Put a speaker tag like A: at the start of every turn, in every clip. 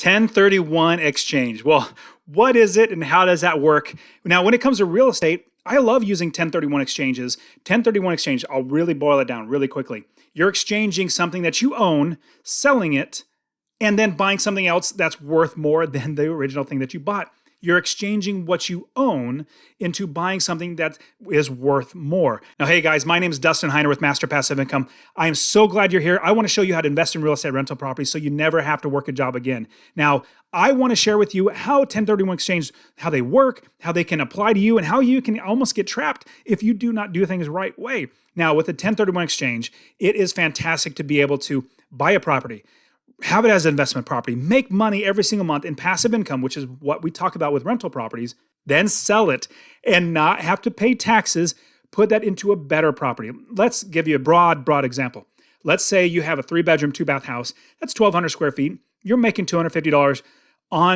A: 1031 exchange. Well, what is it and how does that work? Now, when it comes to real estate, I love using 1031 exchanges. 1031 exchange, I'll really boil it down really quickly. You're exchanging something that you own, selling it, and then buying something else that's worth more than the original thing that you bought. You're exchanging what you own into buying something that is worth more. Now, hey guys, my name is Dustin Heiner with Master Passive Income. I am so glad you're here. I want to show you how to invest in real estate rental properties so you never have to work a job again. Now, I want to share with you how 1031 exchange, how they work, how they can apply to you, and how you can almost get trapped if you do not do things the right way. Now, with the 1031 exchange, it is fantastic to be able to buy a property, have it as an investment property, make money every single month in passive income, which is what we talk about with rental properties, then sell it and not have to pay taxes, put that into a better property. Let's give you a broad example. Let's say you have a 3-bedroom, 2-bath house. That's 1,200 square feet. You're making $250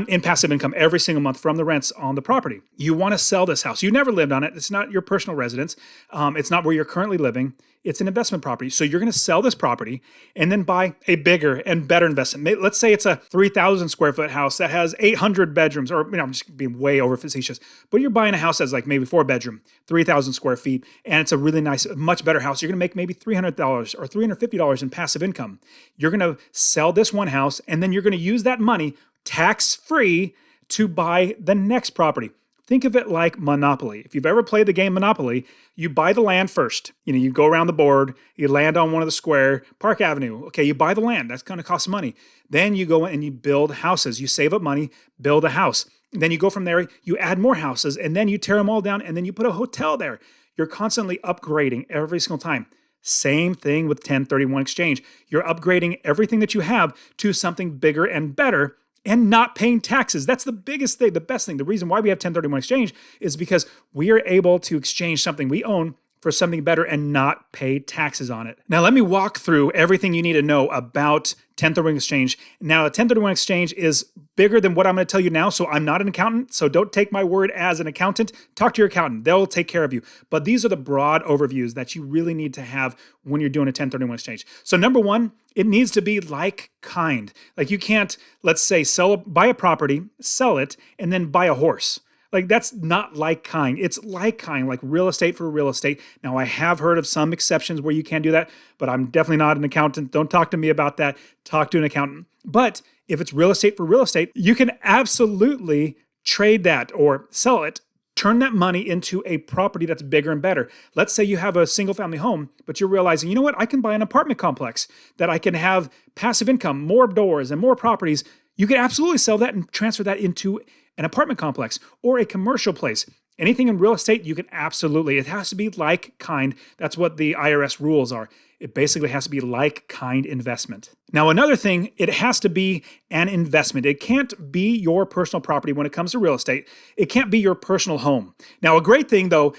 A: in passive income every single month from the rents on the property. You want to sell this house. You never lived on it. It's not your personal residence. It's not where you're currently living. It's an investment property. So you're going to sell this property and then buy a bigger and better investment. Let's say it's a 3,000 square foot house that has 800 bedrooms, or I'm just being way over facetious, but you're buying a house that's like maybe 4-bedroom, 3,000 square feet, and it's a really nice, much better house. You're going to make maybe $300 or $350 in passive income. You're going to sell this one house, and then you're going to use that money tax-free to buy the next property. Think of it like Monopoly. If you've ever played the game Monopoly, you buy the land first. You go around the board, you land on one of the square, Park Avenue. Okay, you buy the land. That's going to cost money. Then you go in and you build houses. You save up money, build a house. And then you go from there, you add more houses, and then you tear them all down, and then you put a hotel there. You're constantly upgrading every single time. Same thing with 1031 exchange. You're upgrading everything that you have to something bigger and better, and not paying taxes. That's the biggest thing, the best thing. The reason why we have 1031 exchange is because we are able to exchange something we own for something better and not pay taxes on it. Now, let me walk through everything you need to know about 1031 exchange. Now, a 1031 exchange is bigger than what I'm going to tell you now, so I'm not an accountant, so don't take my word as an accountant. Talk to your accountant. They'll take care of you. But these are the broad overviews that you really need to have when you're doing a 1031 exchange. So number one, it needs to be like kind. Like you can't, let's say, buy a property, sell it, and then buy a horse. Like that's not like kind. It's like kind, like real estate for real estate. Now, I have heard of some exceptions where you can do that, but I'm definitely not an accountant. Don't talk to me about that. Talk to an accountant. But if it's real estate for real estate, you can absolutely trade that or sell it, turn that money into a property that's bigger and better. Let's say you have a single family home, but you're realizing, you know what? I can buy an apartment complex that I can have passive income, more doors and more properties. You can absolutely sell that and transfer that into an apartment complex or a commercial place. Anything in real estate, you can absolutely. It has to be like kind. That's what the IRS rules are. It basically has to be like kind investment. Now, another thing, it has to be an investment. It can't be your personal property when it comes to real estate. It can't be your personal home. Now, a great thing though,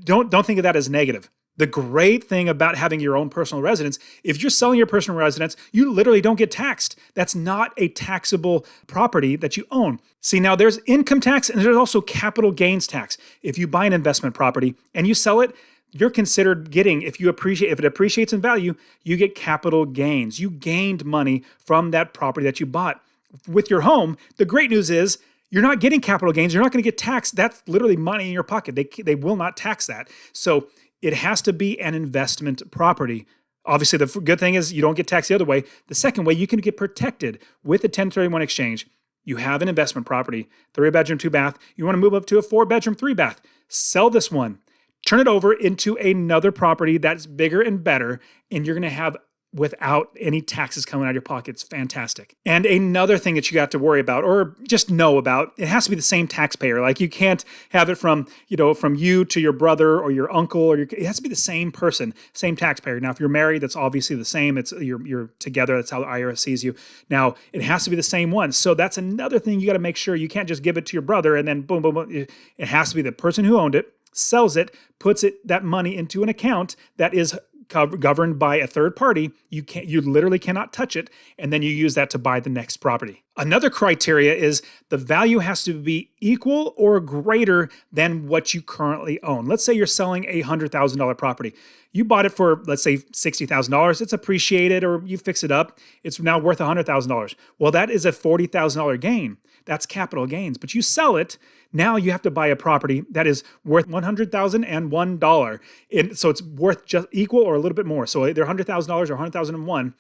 A: don't think of that as negative. The great thing about having your own personal residence, if you're selling your personal residence, you literally don't get taxed. That's not a taxable property that you own. See, now there's income tax and there's also capital gains tax. If you buy an investment property and you sell it, you're considered getting, if it appreciates in value, you get capital gains. You gained money from that property that you bought. With your home, the great news is you're not getting capital gains. You're not going to get taxed. That's literally money in your pocket. They will not tax that. So it has to be an investment property. Obviously, the good thing is you don't get taxed the other way. The second way, you can get protected with a 1031 exchange. You have an investment property, 3-bedroom, 2-bath. You want to move up to a 4-bedroom, 3-bath. Sell this one. Turn it over into another property that's bigger and better, and you're going to have without any taxes coming out of your pocket. It's fantastic. And another thing that you got to worry about or just know about, it has to be the same taxpayer. Like you can't have it from you to your brother or your uncle, or it has to be the same person, same taxpayer. Now, if you're married, that's obviously the same. It's you're together. That's how the IRS sees you. Now, it has to be the same one. So that's another thing you got to make sure. You can't just give it to your brother and then boom, boom, boom. It has to be the person who owned it, sells it, puts that money into an account that is governed by a third party. You literally cannot touch it, and then you use that to buy the next property. Another criteria is the value has to be equal or greater than what you currently own. Let's say you're selling a $100,000 property. You bought it for, let's say, $60,000. It's appreciated, or you fix it up. It's now worth $100,000. Well, that is a $40,000 gain. That's capital gains. But you sell it, now you have to buy a property that is worth $100,001. So it's worth just equal or a little bit more. So either $100,000 or $100,001.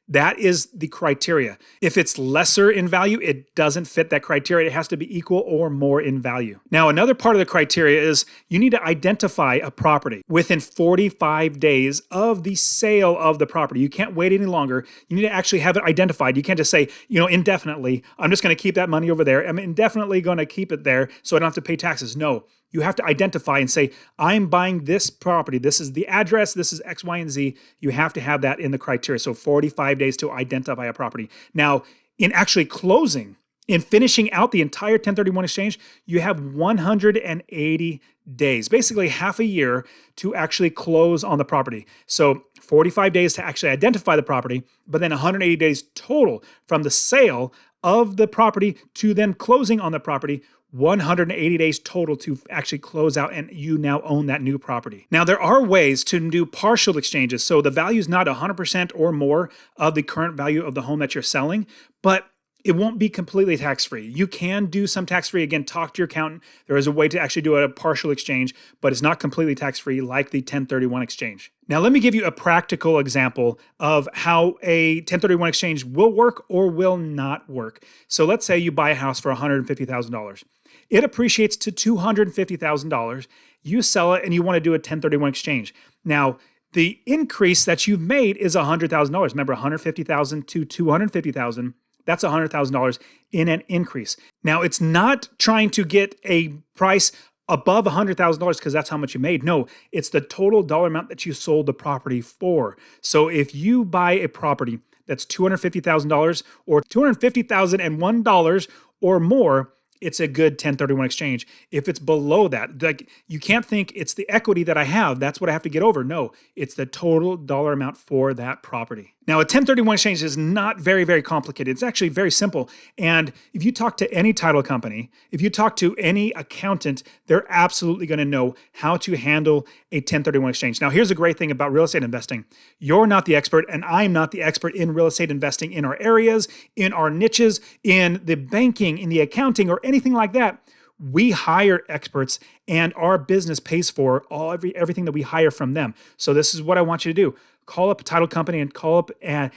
A: That is the criteria. If it's lesser in value, it doesn't fit that criteria. It has to be equal or more in value. Now, another part of the criteria is you need to identify a property within 45 days of the sale of the property. You can't wait any longer. You need to actually have it identified. You can't just say, indefinitely, I'm just going to keep that money over there. I'm indefinitely going to keep it there so I don't have to pay taxes. No. You have to identify and say, I'm buying this property. This is the address. This is X, Y, and Z. You have to have that in the criteria. So 45 days to identify a property. Now, in actually closing, in finishing out the entire 1031 exchange, you have 180 days, basically half a year to actually close on the property. So 45 days to actually identify the property, but then 180 days total from the sale of the property to then closing on the property. 180 days total to actually close out, and you now own that new property. Now, there are ways to do partial exchanges. So the value is not 100% or more of the current value of the home that you're selling, but it won't be completely tax-free. You can do some tax-free. Again, talk to your accountant. There is a way to actually do a partial exchange, but it's not completely tax-free like the 1031 exchange. Now, let me give you a practical example of how a 1031 exchange will work or will not work. So let's say you buy a house for $150,000. It appreciates to $250,000. You sell it and you want to do a 1031 exchange. Now, the increase that you've made is $100,000. Remember, $150,000 to $250,000. That's $100,000 in an increase. Now, it's not trying to get a price above $100,000 because that's how much you made. No, it's the total dollar amount that you sold the property for. So if you buy a property that's $250,000 or $250,001 or more, it's a good 1031 exchange. If it's below that, like, you can't think it's the equity that I have, that's what I have to get over. No, it's the total dollar amount for that property. Now, a 1031 exchange is not very, very complicated. It's actually very simple. And if you talk to any title company, if you talk to any accountant, they're absolutely going to know how to handle a 1031 exchange. Now, here's a great thing about real estate investing. You're not the expert, and I'm not the expert in real estate investing in our areas, in our niches, in the banking, in the accounting, or anything like that. We hire experts, and our business pays for everything that we hire from them. So this is what I want you to do. Call up a title company and call up an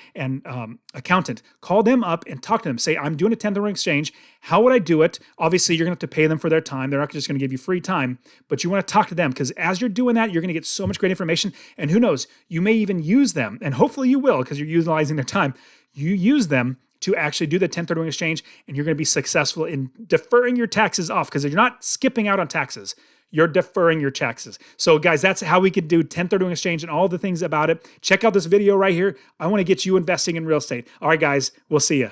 A: accountant. Call them up and talk to them. Say, I'm doing a 1031 exchange. How would I do it? Obviously, you're going to have to pay them for their time. They're not just going to give you free time, but you want to talk to them because as you're doing that, you're going to get so much great information. And who knows, you may even use them. And hopefully you will because you're utilizing their time. You use them to actually do the 1031 exchange, and you're going to be successful in deferring your taxes off because you're not skipping out on taxes. You're deferring your taxes. So guys, that's how we could do 1031 exchange and all the things about it. Check out this video right here. I want to get you investing in real estate. All right, guys, we'll see you.